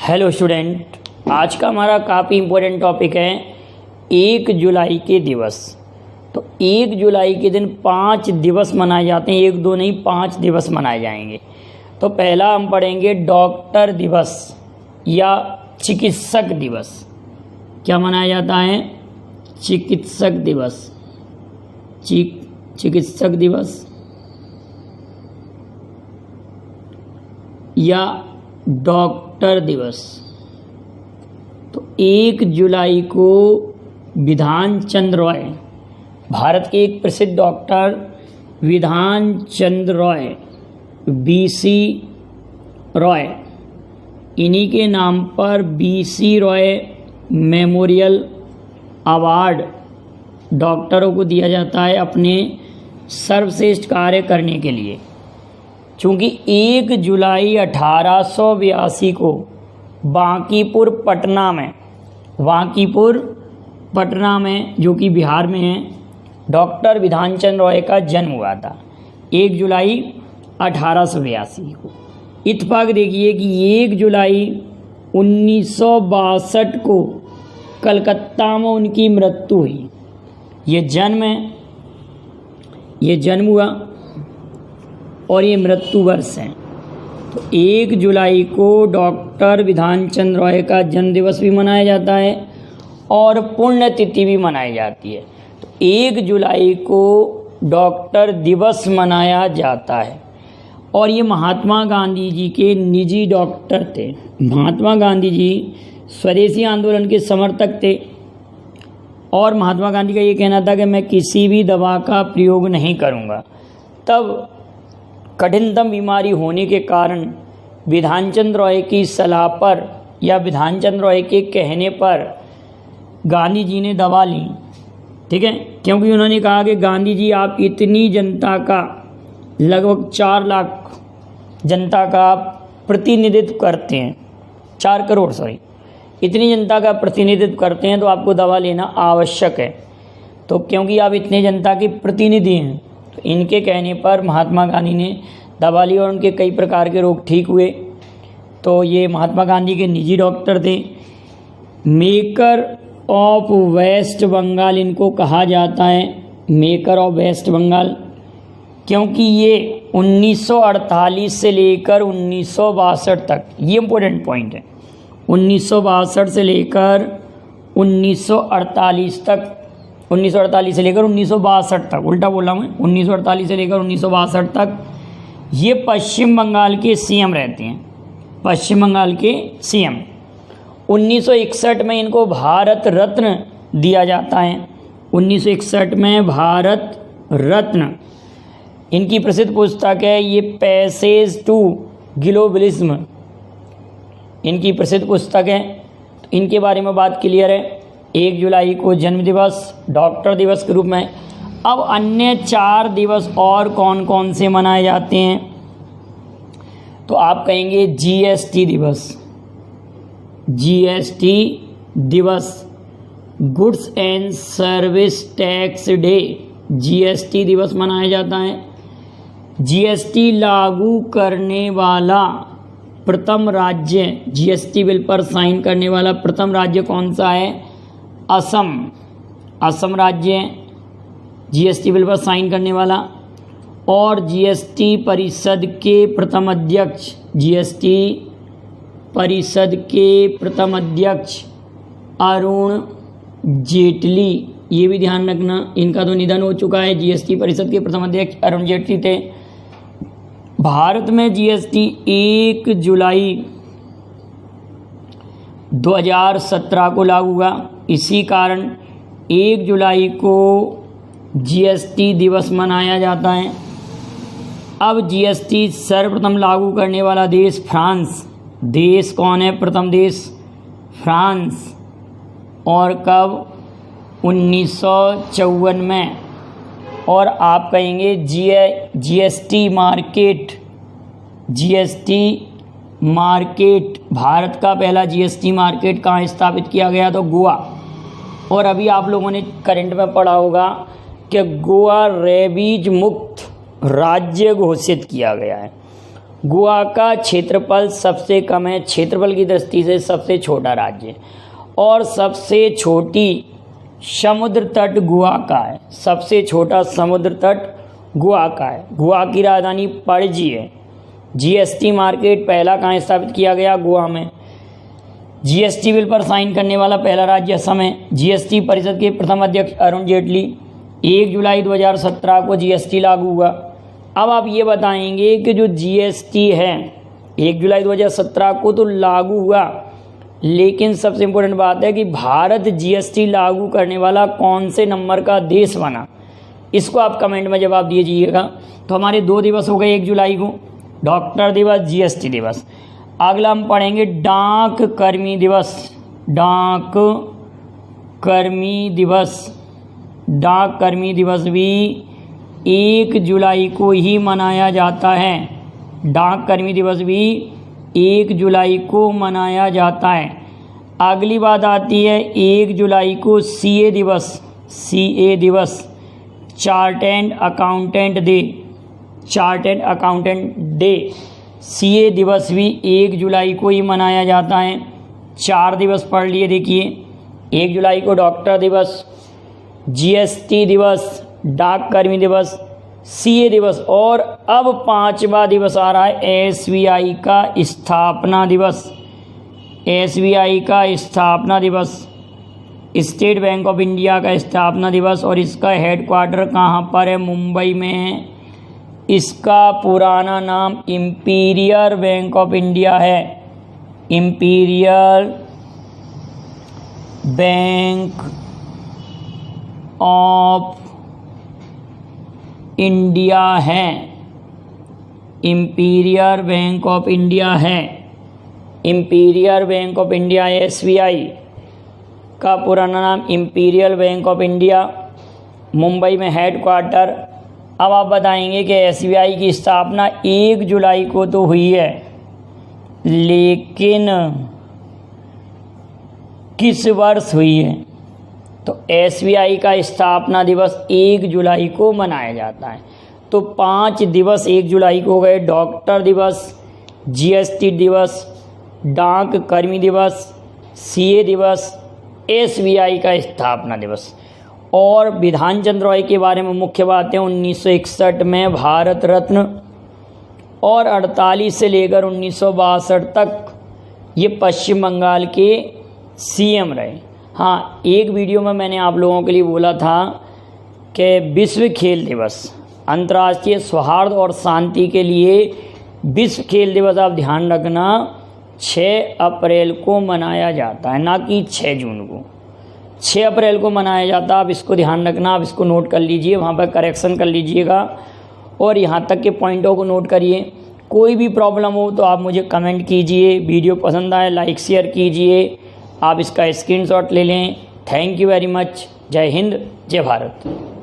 Hello student, आज का हमारा काफ़ी इम्पोर्टेंट टॉपिक है 1 जुलाई के दिवस। तो 1 जुलाई के दिन 5 दिवस मनाए जाते हैं, 1 2 नहीं 5 दिवस मनाए जाएंगे। तो पहला हम पढ़ेंगे डॉक्टर दिवस या चिकित्सक दिवस। क्या मनाया जाता है? चिकित्सक दिवस, चिकित्सक दिवस या डॉक्टर दिवस। तो 1 जुलाई को विधान चंद्र रॉय, भारत के एक प्रसिद्ध डॉक्टर विधान चंद्र रॉय, बीसी रॉय, इन्हीं के नाम पर बीसी रॉय मेमोरियल अवार्ड डॉक्टरों को दिया जाता है अपने सर्वश्रेष्ठ कार्य करने के लिए। चूँकि 1 जुलाई 1882 को बांकीपुर पटना में जो कि बिहार में है, डॉक्टर विधान चंद्र रॉय का जन्म हुआ था 1 जुलाई 1882 को। इत्तेफाक देखिए कि 1 जुलाई 1962 को कलकत्ता में उनकी मृत्यु हुई। ये जन्म हुआ और ये मृत्यु वर्ष है। तो 1 जुलाई को डॉक्टर विधान चंद्र रॉय का जन्म दिवस भी मनाया जाता है और पुण्यतिथि भी मनाई जाती है। तो 1 जुलाई को डॉक्टर दिवस मनाया जाता है। और ये महात्मा गांधी जी के निजी डॉक्टर थे। महात्मा गांधी जी स्वदेशी आंदोलन के समर्थक थे और महात्मा गांधी का ये कहना था कि मैं किसी भी दवा का प्रयोग नहीं करूँगा। तब कठिनतम बीमारी होने के कारण विधान चंद्र रॉय की सलाह पर या विधान चंद्र रॉय के कहने पर गांधी जी ने दवा ली। ठीक है, क्योंकि उन्होंने कहा कि गांधी जी आप इतनी जनता का, लगभग 4 लाख जनता का प्रतिनिधित्व करते हैं, 4 करोड़ इतनी जनता का प्रतिनिधित्व करते हैं, तो आपको दवा लेना आवश्यक है। तो क्योंकि आप इतने जनता के प्रतिनिधि हैं, तो इनके कहने पर महात्मा गांधी ने दवा ली और उनके कई प्रकार के रोग ठीक हुए। तो ये महात्मा गांधी के निजी डॉक्टर थे। मेकर ऑफ वेस्ट बंगाल इनको कहा जाता है, मेकर ऑफ वेस्ट बंगाल, क्योंकि ये 1948 से लेकर 1962 तक, ये इम्पोर्टेंट पॉइंट है, 1962 से लेकर 1948 तक, 1948 से लेकर 1962 तक, उल्टा बोला मैं, 1948 से लेकर 1962 तक ये पश्चिम बंगाल के सीएम रहते हैं, पश्चिम बंगाल के सीएम। 1961 में इनको भारत रत्न दिया जाता है, 1961 में भारत रत्न। इनकी प्रसिद्ध पुस्तक है ये पैसेज टू ग्लोबलिज्म, इनकी प्रसिद्ध पुस्तक है। तो इनके बारे में बात क्लियर है। 1 जुलाई को जन्म दिवस डॉक्टर दिवस के रूप में। अब अन्य 4 दिवस और कौन कौन से मनाए जाते हैं? तो आप कहेंगे जीएसटी दिवस, जीएसटी दिवस, goods and service tax day, GST दिवस मनाया जाता है। जीएसटी लागू करने वाला प्रथम राज्य, जीएसटी बिल पर साइन करने वाला प्रथम राज्य कौन सा है? असम राज्य जीएसटी बिल पर साइन करने वाला। और जीएसटी परिषद के प्रथम अध्यक्ष, जीएसटी परिषद के प्रथम अध्यक्ष अरुण जेटली, ये भी ध्यान रखना, इनका तो निधन हो चुका है। जीएसटी परिषद के प्रथम अध्यक्ष अरुण जेटली थे। भारत में जीएसटी 1 जुलाई 2017 को लागू हुआ। इसी कारण 1 जुलाई को जीएसटी दिवस मनाया जाता है। अब जीएसटी सर्वप्रथम लागू करने वाला देश फ्रांस, देश कौन है? प्रथम देश फ्रांस। और कब? 1954 में। और आप कहेंगे जीएसटी मार्केट, भारत का पहला जीएसटी मार्केट कहाँ स्थापित किया गया? तो गोवा। और अभी आप लोगों ने करंट में पढ़ा होगा कि गोवा रेबीज मुक्त राज्य घोषित किया गया है। गोवा का क्षेत्रफल सबसे कम है, क्षेत्रफल की दृष्टि से सबसे छोटा राज्य, और सबसे छोटी समुद्र तट गोवा का है, सबसे छोटा समुद्र तट गोवा का है। गोवा की राजधानी पणजी है। जीएसटी मार्केट पहला कहाँ स्थापित किया गया? गोवा में। जीएसटी बिल पर साइन करने वाला पहला राज्य असम है। जीएसटी परिषद के प्रथम अध्यक्ष अरुण जेटली। 1 जुलाई 2017 को जीएसटी लागू हुआ। अब आप ये बताएंगे कि जो जीएसटी है 1 जुलाई 2017 को तो लागू हुआ, लेकिन सबसे इम्पोर्टेंट बात है कि भारत जीएसटी लागू करने वाला कौन से नंबर का देश बना, इसको आप कमेंट में जवाब दीजिएगा। तो हमारे 2 दिवस हो गए, 1 जुलाई को डॉक्टर दिवस, जीएसटी दिवस। अगला हम पढ़ेंगे डाक कर्मी दिवस। डाक कर्मी दिवस, डाक कर्मी दिवस भी 1 जुलाई को ही मनाया जाता है। डाक कर्मी दिवस भी 1 जुलाई को मनाया जाता है। अगली बात आती है 1 जुलाई को सीए दिवस। सीए दिवस, chart and accountant day. Chart and accountant day, CA दिवस भी 1 जुलाई को ही मनाया जाता है। 4 दिवस पढ़ लिए देखिए, 1 जुलाई को डॉक्टर दिवस, जीएसटी दिवस, डाक कर्मी दिवस, सीए दिवस, और अब 5वां दिवस आ रहा है एसबीआई का स्थापना दिवस। एसबीआई का स्थापना दिवस, स्टेट बैंक ऑफ इंडिया का स्थापना दिवस, और इसका हेडक्वार्टर कहाँ पर है? मुंबई में है। इसका पुराना नाम इंपीरियल बैंक ऑफ इंडिया है। इंपीरियल बैंक ऑफ इंडिया है। इंपीरियल बैंक ऑफ इंडिया है। Imperial bank of India, SBI का पुराना नाम imperial bank of India, Mumbai में हेडक्वार्टर। अब आप बताएंगे कि एसबीआई की स्थापना 1 जुलाई को तो हुई है, लेकिन किस वर्ष हुई है? तो एसबीआई का स्थापना दिवस 1 जुलाई को मनाया जाता है। तो 5 दिवस 1 जुलाई को हो गए, डॉक्टर दिवस, जीएसटी दिवस, डाक कर्मी दिवस, सीए दिवस, एसबीआई का स्थापना दिवस। और बिधान चंद्र रॉय के बारे में मुख्य बातें, 1961 में भारत रत्न, और 48 से लेकर 1962 तक ये पश्चिम बंगाल के सीएम रहे। हाँ, एक वीडियो में मैंने आप लोगों के लिए बोला था कि विश्व खेल दिवस, अंतर्राष्ट्रीय सौहार्द और शांति के लिए विश्व खेल दिवस, आप ध्यान रखना, 6 अप्रैल को मनाया जाता है, ना कि 6 जून को। 6 अप्रैल को मनाया जाता है। आप इसको ध्यान रखना, आप इसको नोट कर लीजिए, वहाँ पर करेक्शन कर लीजिएगा, और यहाँ तक के पॉइंटों को नोट करिए। कोई भी प्रॉब्लम हो तो आप मुझे कमेंट कीजिए। वीडियो पसंद आए लाइक शेयर कीजिए। आप इसका स्क्रीनशॉट ले लें। Thank you very much. जय हिंद, जय भारत।